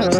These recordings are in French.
Tu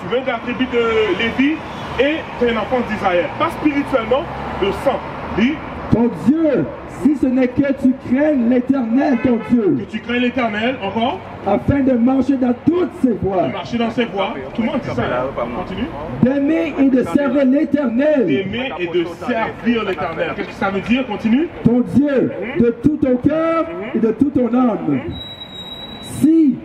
viens de la tribu de Lévi et tu es un enfant d'Israël. Pas spirituellement, de sang. Dis. Ton Dieu, si ce n'est que tu craignes l'Éternel, ton Dieu. Que tu crains l'Éternel, encore. Afin de marcher dans toutes ses voies. De marcher dans ses voies. Tout le monde dit ça. Continue. D'aimer et de servir l'Éternel. D'aimer et de servir l'Éternel. Qu'est-ce que ça veut dire? Continue. Ton Dieu, de tout ton cœur et de toute ton âme. Si,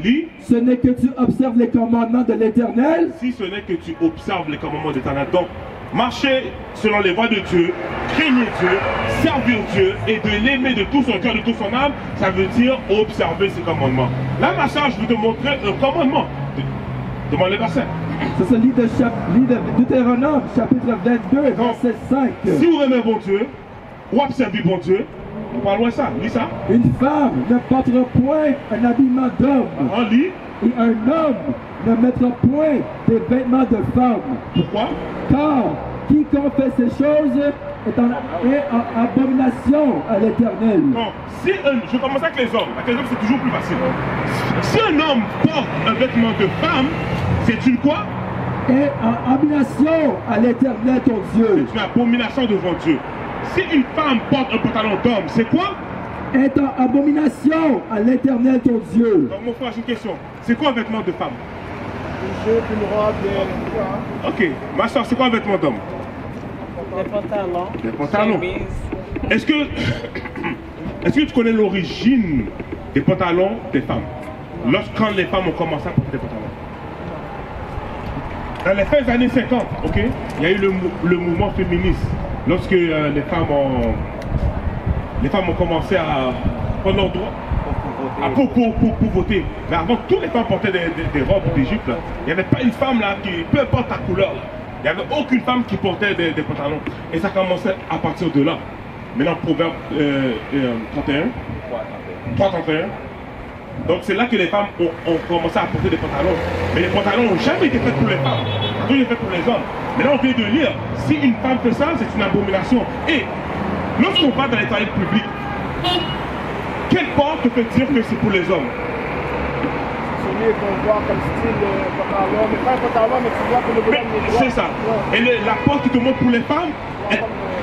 lis. Ce n'est que tu observes les commandements de l'Éternel. Si ce n'est que tu observes les commandements de l'Éternel. Donc, marcher selon les voies de Dieu, craigner Dieu, servir Dieu et de l'aimer de tout son cœur, de toute son âme, ça veut dire observer ses commandements. Là, ma soeur, je vais te montrer un commandement. Demande le verset. C'est ce livre de Deutéronome, chapitre 22, verset 5. Si vous aimez bon Dieu, ou observez bon Dieu, on parle de ça, lis ça. Une femme ne portera point un habillement d'homme. On lit. Et un homme ne mettra point des vêtements de femme. Pourquoi? Car quiconque fait ces choses est en abomination à l'Éternel. Non, si je commence avec les hommes. Avec les hommes, c'est toujours plus facile. Si un homme porte un vêtement de femme, c'est une quoi? Et en abomination à l'Éternel ton Dieu. C'est une abomination devant Dieu. Si une femme porte un pantalon d'homme, c'est quoi? Est en abomination à l'Éternel ton Dieu. Donc mon frère, j'ai une question. C'est quoi un vêtement de femme? Une jupe, une robe, Ok. Ma soeur, c'est quoi un vêtement d'homme? Des pantalons. Des pantalons. Chemise. Est-ce que tu connais l'origine des pantalons des femmes? Quand les femmes ont commencé à porter des pantalons. Dans les fins des années 50, ok, il y a eu le mouvement féministe. Lorsque les femmes ont commencé à prendre leur droit pour voter. Mais avant, toutes les femmes portaient des robes, des jupes. Là. Il n'y avait pas une femme là qui, peu importe ta couleur, là, il n'y avait aucune femme qui portait des pantalons. Et ça commençait à partir de là. Maintenant, Proverbe 3:31. Donc c'est là que les femmes ont commencé à porter des pantalons. Mais les pantalons n'ont jamais été faits pour les femmes. Tout est fait pour les hommes. Maintenant on vient de lire, si une femme fait ça, c'est une abomination. Et lorsqu'on va dans les toilettes publiques, quelle porte peut dire que c'est pour les hommes? celui qu'on voit comme style pantalon, mais pas un pantalon, mais tu vois que le bonhomme est droit. C'est ça. Et la porte qui te montre pour les femmes,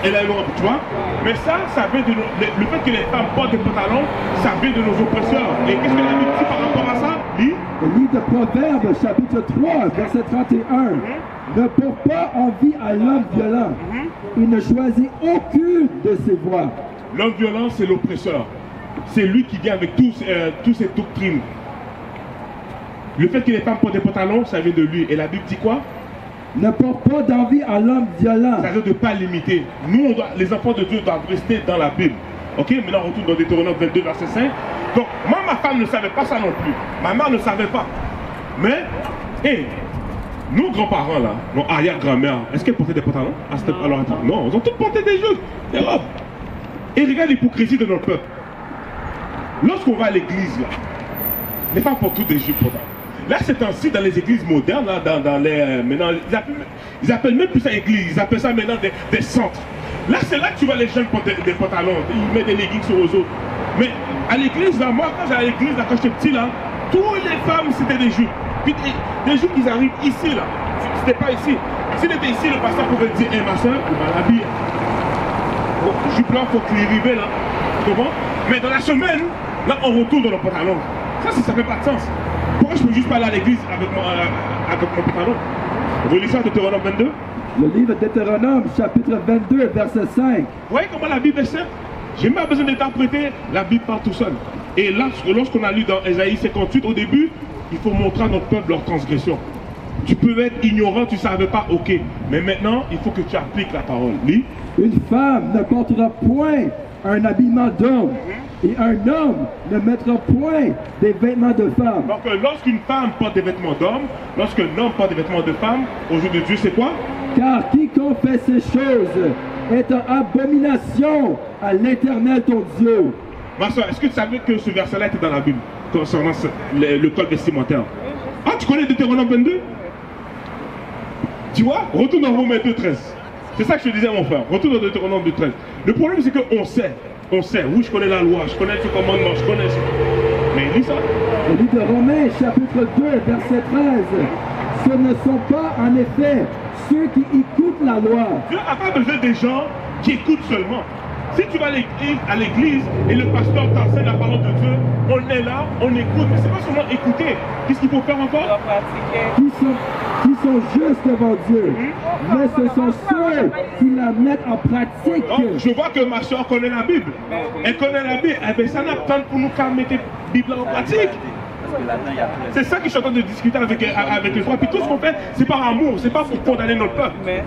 elle a une robe, tu vois. Mais ça vient de le fait que les femmes portent des pantalons, ça vient de nos oppresseurs. Et qu'est-ce que la Bible dit par rapport à ça? Lis. Le livre de Proverbes, chapitre 3, verset 31. Ne porte pas envie à l'homme violent. Il ne choisit aucune de ses voies. L'homme violent, c'est l'oppresseur. C'est lui qui vient avec toutes ces doctrines. Le fait que les femmes portent des pantalons, ça vient de lui. Et la Bible dit quoi? Ne porte pas d'envie à l'homme violent. Ça veut dire de ne pas limiter. Nous, les enfants de Dieu doivent rester dans la Bible. Ok, maintenant on retourne dans Deutéronome 22, verset 5. Donc, moi, ma femme ne savait pas ça non plus. Ma mère ne savait pas. Mais, nos grands-parents là, nos arrière-grand-mères, est-ce qu'elles portaient des pantalons à cette alors, non, ils ont tous porté des jupes, des robes. Et regarde l'hypocrisie de notre peuple. Lorsqu'on va à l'église là, les femmes portent toutes des jupes. Là, c'est ainsi dans les églises modernes, là, dans les, maintenant, ils appellent même plus ça église, ils appellent ça maintenant des centres. Là, c'est là que tu vois les jeunes porter des pantalons, ils mettent des leggings sur eux autres. Mais à l'église, là, moi, quand j'allais à l'église, là, quand j'étais petit, là, toutes les femmes, c'était des jupes. Puis des jupes qui arrivent ici, là. C'était pas ici. S'il était ici, le pasteur pouvait dire, hé, ma soeur, il va l'habiller. Jupe là, faut qu'il y arrive, là. Comment? Mais dans la semaine, là, on retourne dans le pantalon. Ça fait pas de sens. Pourquoi je peux juste pas aller à l'église avec avec mon pantalon. Vous lisez ça, Deutéronome 22? Le livre de Deutéronome, chapitre 22, verset 5. Vous voyez comment la Bible est simple? J'ai même pas besoin d'interpréter, la Bible parle tout seul. Et là, lorsqu'on a lu dans Ésaïe 58, au début, il faut montrer à notre peuple leur transgression. Tu peux être ignorant, tu ne savais pas, ok. Mais maintenant, il faut que tu appliques la parole. Lis. Une femme ne portera point un habillement d'homme, et un homme ne mettra point des vêtements de femme. Donc, lorsqu'une femme porte des vêtements d'homme, lorsqu'un homme porte des vêtements de femme, au jour de Dieu, c'est quoi? Car quiconque fait ces choses est en abomination à l'Éternel ton Dieu. Ma soeur, est-ce que tu savais que ce verset-là était dans la Bible concernant le code vestimentaire? Ah, tu connais Deutéronome 22? Tu vois? Retourne dans Romains 2:13. C'est ça que je te disais, mon frère. Retourne dans Deutéronome 2:13. Le problème, c'est qu'on sait. On sait. Oui, je connais la loi, je connais ce commandement, je connais. Mais lis ça. Le livre de Romains, chapitre 2, verset 13. Ce ne sont pas, en effet, ceux qui écoutent la loi. Dieu n'a pas besoin des gens qui écoutent seulement. Si tu vas à l'église et le pasteur t'enseigne la parole de Dieu, on est là, on écoute, mais c'est pas seulement écouter. Qu'est-ce qu'il faut faire encore? Qui sont justes devant Dieu. Mais ce sont ceux qui la mettent en pratique. Donc, je vois que ma soeur connaît la Bible. Elle connaît la Bible. Eh bien, ça n'a pas pour nous qu'à mettre la Bible en pratique. C'est ça que je suis en train de discuter avec les frères. Puis tout ce qu'on fait, c'est par amour, c'est pas pour condamner notre peuple. Mais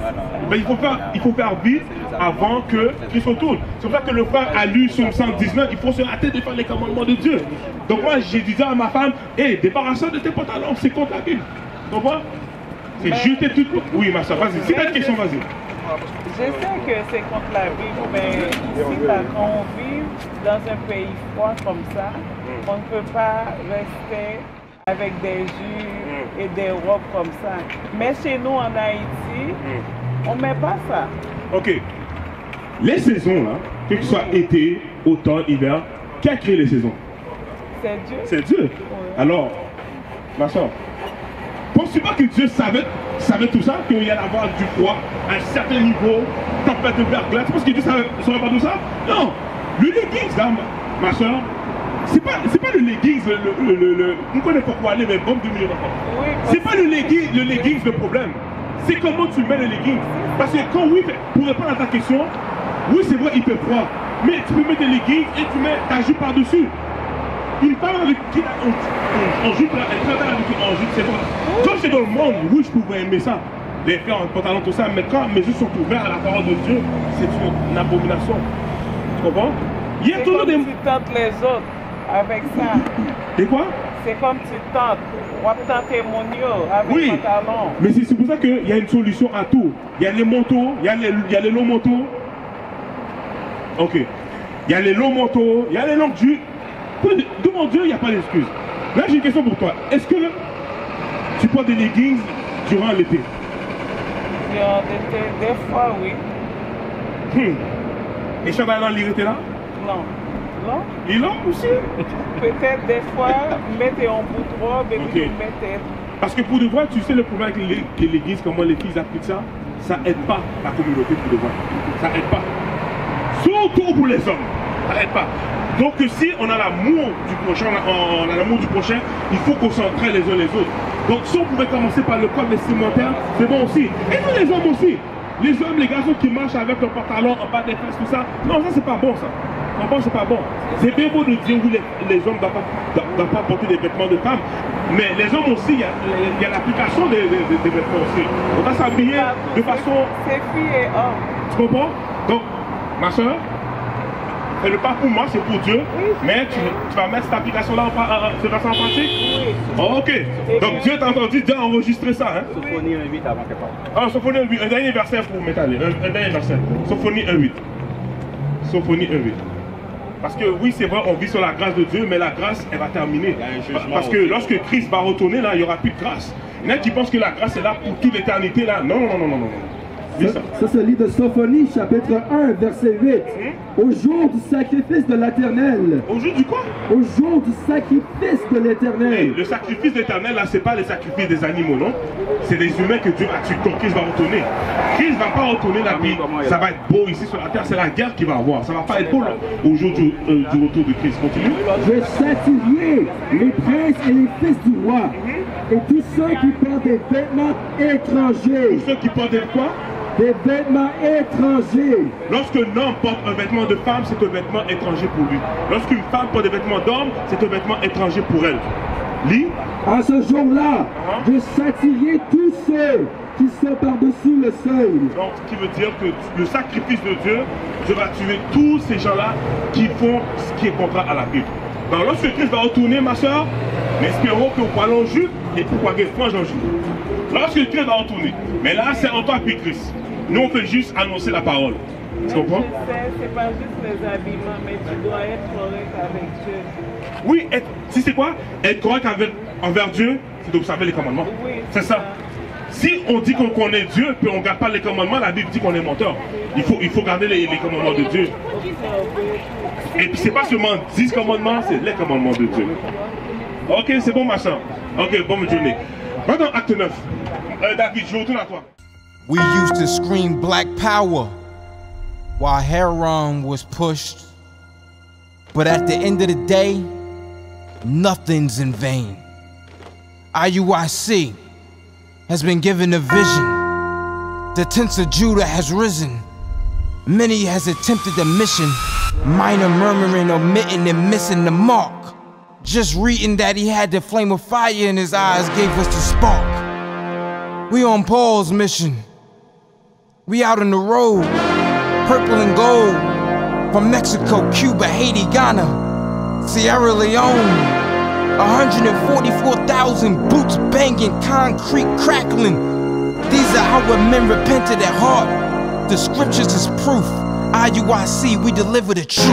il faut faire vite avant que Christ retourne. C'est pour ça que le frère a lu Psaume 119, il faut se hâter de faire les commandements de Dieu. Donc moi, j'ai dit à ma femme, hé, débarrasse-toi de tes pantalons, c'est contre la Bible. Tu comprends? C'est jeter tout. Oui, ma soeur, vas-y. Si tu as une question, vas-y. Je sais que c'est contre la Bible, mais ici, quand on vit dans un pays froid comme ça, on ne peut pas rester avec des jupes et des robes comme ça. Mais chez nous, en Haïti, on ne met pas ça. Ok. Les saisons, là, que ce soit été, automne, hiver, qui a créé les saisons? C'est Dieu. C'est Dieu. Oui. Alors, ma soeur, penses-tu pas que Dieu savait tout ça, qu'il y allait avoir du froid à un certain niveau, tempête de verglas? Tu penses que Dieu ne saurait pas tout ça? Non. Le leggings, là, ma soeur, c'est pas le leggings, on connaît pourquoi aller, mais bon, 2 millions d'enfants. Oui, c'est pas le leggings le problème. C'est comment tu mets le leggings. Parce que quand, oui, pour répondre à ta question, oui, c'est vrai, il fait froid. Mais tu peux mettre des leggings et tu mets ta jupe par-dessus. Une femme avec qui en jupe, là, elle travaille avec en jupe, c'est vrai. Quand j'étais dans le monde, oui, je pouvais aimer ça. Les faire en pantalon, tout ça. Mais quand mes yeux sont ouverts à la parole de Dieu, c'est une abomination. Tu comprends? Il y a toujours des... tu tentes les autres avec ça. Et quoi? C'est comme tu tentes. On va tenter mon avec oui, pantalon. Mais c'est pour ça qu'il y a une solution à tout. Il y a les manteaux, il y a les longs manteaux. Ok. Il y a les longs manteaux, il y a les longues jupes. Devant Dieu, il n'y a pas d'excuse. Là, j'ai une question pour toi. Est-ce que tu portes des leggings durant l'été? Durant l'été, des fois, oui. Et chandail dans l'irrité là? Non. Non? Il a aussi? Peut-être des fois, mettez en bout de robe et puis mettez... Parce que pour de vrai, tu sais le problème avec l'église, comment les filles appliquent ça, ça aide pas la communauté pour de vrai. Ça aide pas. Surtout pour les hommes. Ça aide pas. Donc si on a l'amour du prochain, on a l'amour du prochain, il faut qu'on s'entraide les uns les autres. Donc si on pouvait commencer par le code vestimentaire, c'est bon aussi. Et nous les hommes aussi. Les hommes, les garçons qui marchent avec leur pantalon en bas des fesses, tout ça. Non, ça c'est pas bon ça. Non, c'est pas bon. C'est bien beau de dire oui, les hommes ne doivent pas porter des vêtements de femmes. Mais les hommes aussi, il y a l'application des vêtements aussi. On doit s'habiller de façon... C'est filles et hommes. Tu comprends? Donc, ma soeur, ce n'est pas pour moi, c'est pour Dieu. Oui, mais tu vas mettre cette application-là en pratique? Oui. Oh, ok. Donc Dieu t'a entendu, Dieu a enregistré ça. Hein? Sophonie 1.8 avant qu'elle parle. Ah, Sophonie 1.8. Un dernier verset pour m'étaler. Un dernier verset. Sophonie 1.8. Sophonie 1.8. Parce que oui, c'est vrai, on vit sur la grâce de Dieu, mais la grâce, elle va terminer. Parce que lorsque Christ va retourner, là, il n'y aura plus de grâce. Il y en a qui pensent que la grâce est là pour toute l'éternité, là. Non. Ça, c'est le livre de Sophonie, chapitre 1, verset 8. Au jour du sacrifice de l'Éternel. Au jour du quoi? Au jour du sacrifice de l'Éternel. Le sacrifice de l'Éternel, là, c'est pas le sacrifice des animaux, non? C'est des humains que Dieu a tués quand Christ va retourner. Christ ne va pas retourner la vie. Ça va être beau ici sur la terre, c'est la guerre qu'il va avoir. Ça va pas être beau là, au jour du retour de Christ. Continue. Je vais châtier les princes et les fils du roi Et tous ceux qui portent des vêtements étrangers. Tous ceux qui portent des quoi? Des vêtements étrangers. Lorsqu'un homme porte un vêtement de femme, c'est un vêtement étranger pour lui. Lorsqu'une femme porte des vêtements d'homme, c'est un vêtement étranger pour elle. Lis. À ce jour-là, je châtierai tous ceux qui sont par-dessus le seuil. Donc, ce qui veut dire que le sacrifice de Dieu, Dieu va tuer tous ces gens-là qui font ce qui est contraire à la Bible. Donc, lorsque Christ va retourner, ma soeur, nous espérons que nous parlons juste et pourquoi qu'il frange en Jude. Lorsque Christ va retourner, mais là, c'est en toi puis Christ. Nous, on fait juste annoncer la parole. Tu comprends? C'est pas juste les habillements, mais tu dois être correct avec Dieu. Oui, si c'est quoi? Être correct envers Dieu, c'est d'observer les commandements. Oui, c'est ça. Si on dit qu'on connaît Dieu, puis on ne garde pas les commandements, la Bible dit qu'on est menteur. Il faut garder les commandements de Dieu. Et puis c'est pas seulement 10 commandements, c'est les commandements de Dieu. Ok, c'est bon, ma soeur. Ok, bonne journée. Maintenant, acte 9. David, je retourne à toi. We used to scream black power while Heron was pushed. But at the end of the day, nothing's in vain. IUIC has been given a vision. The tents of Judah has risen. Many has attempted the mission. Minor murmuring, omitting, and missing the mark. Just reading that he had the flame of fire in his eyes gave us the spark. We on Paul's mission. We out on the road, purple and gold. From Mexico, Cuba, Haiti, Ghana, Sierra Leone. 144,000 boots banging, concrete crackling. These are how men repented at heart. The scriptures is proof. IUIC, we deliver the truth.